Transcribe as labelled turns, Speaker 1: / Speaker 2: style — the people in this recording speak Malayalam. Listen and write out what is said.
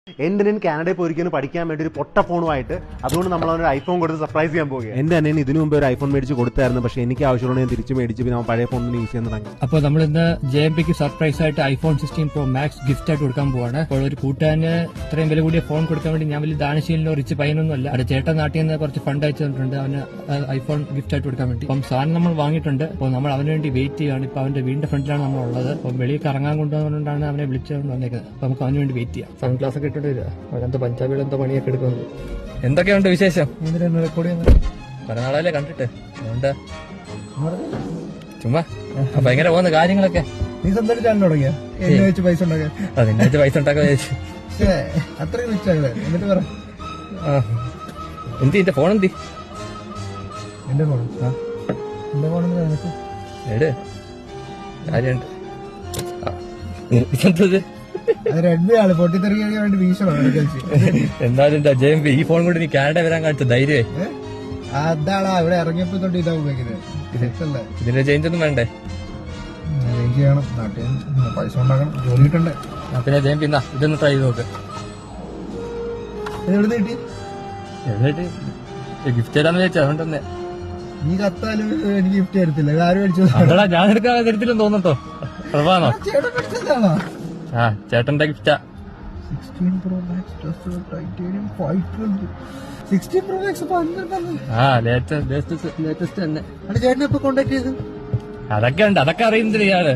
Speaker 1: എന്റെ അനിയൻ കാനഡയിൽ പോയിരിക്കുന്നു പഠിക്കാൻ വേണ്ടി ഒരു പൊട്ട ഫോണുമായിട്ട്. അതുകൊണ്ട് നമ്മൾ അവനൊരു ഐഫോൺ കൊടുത്ത് സർപ്രൈസ് ചെയ്യാൻ പോകുക. എന്റെ അനിയൻ ഇതിനു മുമ്പ് ഒരു ഐഫോൺ മേടിച്ച് കൊടുത്തായിരുന്നു. പക്ഷെ എനിക്ക് ആവശ്യമുള്ള ഞാൻ തിരിച്ചു മേടിച്ച് പിന്നെ പഴയ ഫോൺ യൂസ് ചെയ്യാൻ തുടങ്ങി.
Speaker 2: അപ്പോൾ നമ്മൾ ഇന്ന് JMPക്ക് സർപ്രൈസ് ആയിട്ട് iPhone 16 Pro Max ഗിഫ്റ്റ് ആയിട്ട് കൊടുക്കാൻ പോവാണ്. അപ്പോൾ ഒരു കൂട്ടുകാരന് ഇത്രയും വില കൂടിയ ഫോൺ കൊടുക്കാൻ വേണ്ടി ഞാൻ വലിയ ദാനശീലനോ റിച്ച് പയ്യനൊന്നും അല്ല. അവിടെ ചേട്ടൻ നാട്ടിൽ നിന്ന് കുറച്ച് ഫണ്ട് അയച്ചു തന്നിട്ടുണ്ട് അവന് ഐഫോൺ ഗിഫ്റ്റ് ആയിട്ട് കൊടുക്കാൻ വേണ്ടി. അപ്പം സാധനം നമ്മൾ വാങ്ങിയിട്ടുണ്ട്. അപ്പോൾ നമ്മൾ അവന് വേണ്ടി വെയിറ്റ് ചെയ്യുകയാണ്. ഇപ്പൊ അവന്റെ വീടിന്റെ ഫ്രണ്ടിലാണ് നമ്മൾ ഉള്ളത്. അപ്പം വെളിയിൽ കറങ്ങാൻ കൊണ്ടുവന്നുകൊണ്ടാണ് അവനെ വിളിച്ചുകൊണ്ട് വന്നേക്കുന്നത്. അപ്പൊ നമുക്ക് അവന് വേണ്ടി വെയിറ്റ് ചെയ്യാം. സൺഗ്ലാസ് ഒക്കെ ഇട്ടിട്ട് വരിക. അവരെന്തോ പഞ്ചാബികൾ എന്തോ പണിയൊക്കെ എടുക്കുന്നത്. എന്തൊക്കെയുണ്ട് വിശേഷം? കുറെ നാളല്ലേ കണ്ടിട്ട്. എന്താ ചുമ്മാ അപ്പൊ എങ്ങനെ പോകുന്ന കാര്യങ്ങളൊക്കെ?
Speaker 3: നീ സ്വന്തമായിട്ട് തുടങ്ങിയ എന്നെ വെച്ച് പൈസ ഉണ്ടാക്കാൻ.
Speaker 2: അതിനെ വെച്ച് പൈസ ഉണ്ടാക്കാൻ വിചാരിച്ചു.
Speaker 3: അത്രയും വെച്ചാണ്. എന്നിട്ട് പറ
Speaker 2: എന്തി എന്റെ ഫോൺ എന്തി?
Speaker 3: എന്റെ ഫോൺ എന്റെ ഫോൺ
Speaker 2: എട് കാര്യമുണ്ട്. എന്തത്
Speaker 3: റെഡ്മി ആണ് പൊട്ടിത്തെറിക്കാൻ വേണ്ടി ഭീഷണമാണ് കളിച്ച്.
Speaker 2: എന്തായാലും എന്താ JMP ഈ ഫോൺ കൊണ്ട് നീ കാനഡ വരാൻ കാണിച്ച ധൈര്യമേ.
Speaker 3: അതാളാ ഇവിടെ ഇറങ്ങിയപ്പോ തൊട്ട് ഇതാ ഉപയോഗിക്കുന്നത്.
Speaker 2: ഇതിന്റെ ചേഞ്ച് ഒന്നും വേണ്ടേ?
Speaker 3: ചെയ്യണം, നാട്ടിൽ പൈസ ഉണ്ടാക്കണം, ജോലി കിട്ടണ്ടേ.
Speaker 2: പിന്നെ JMP എന്നാ ഇതൊന്ന് ട്രൈ ചെയ്ത് നോക്ക്.
Speaker 3: എവിടെ കിട്ടി?
Speaker 2: എവിടെ ഗിഫ്റ്റ് തരാന്ന് വിചാരിച്ചു. അതുകൊണ്ടന്നെ
Speaker 3: നീ കത്താലും എനിക്ക് ഗിഫ്റ്റ് തരത്തില്ല. ആരും മേടിച്ചു
Speaker 2: അതാ ഞാൻ എടുക്കാൻ തരത്തില്ലെന്ന് തോന്നട്ടോ. പ്രഭാണോ?
Speaker 3: ചേട്ടൻ മേടിച്ചതാണോ?
Speaker 2: ആ ചേട്ടന്റെ ഗിഫ്റ്റാ.
Speaker 3: 16 Pro Max Titanium 512. 16 Pro Max
Speaker 2: ആ ലേറ്റസ്റ്റ് തന്നെ.
Speaker 3: ചേട്ടനെ ഇപ്പൊ കോണ്ടാക്ട് ചെയ്ത്
Speaker 2: അതൊക്കെ ഉണ്ട്. അതൊക്കെ അറിയുന്നില്ല ഇയാള്.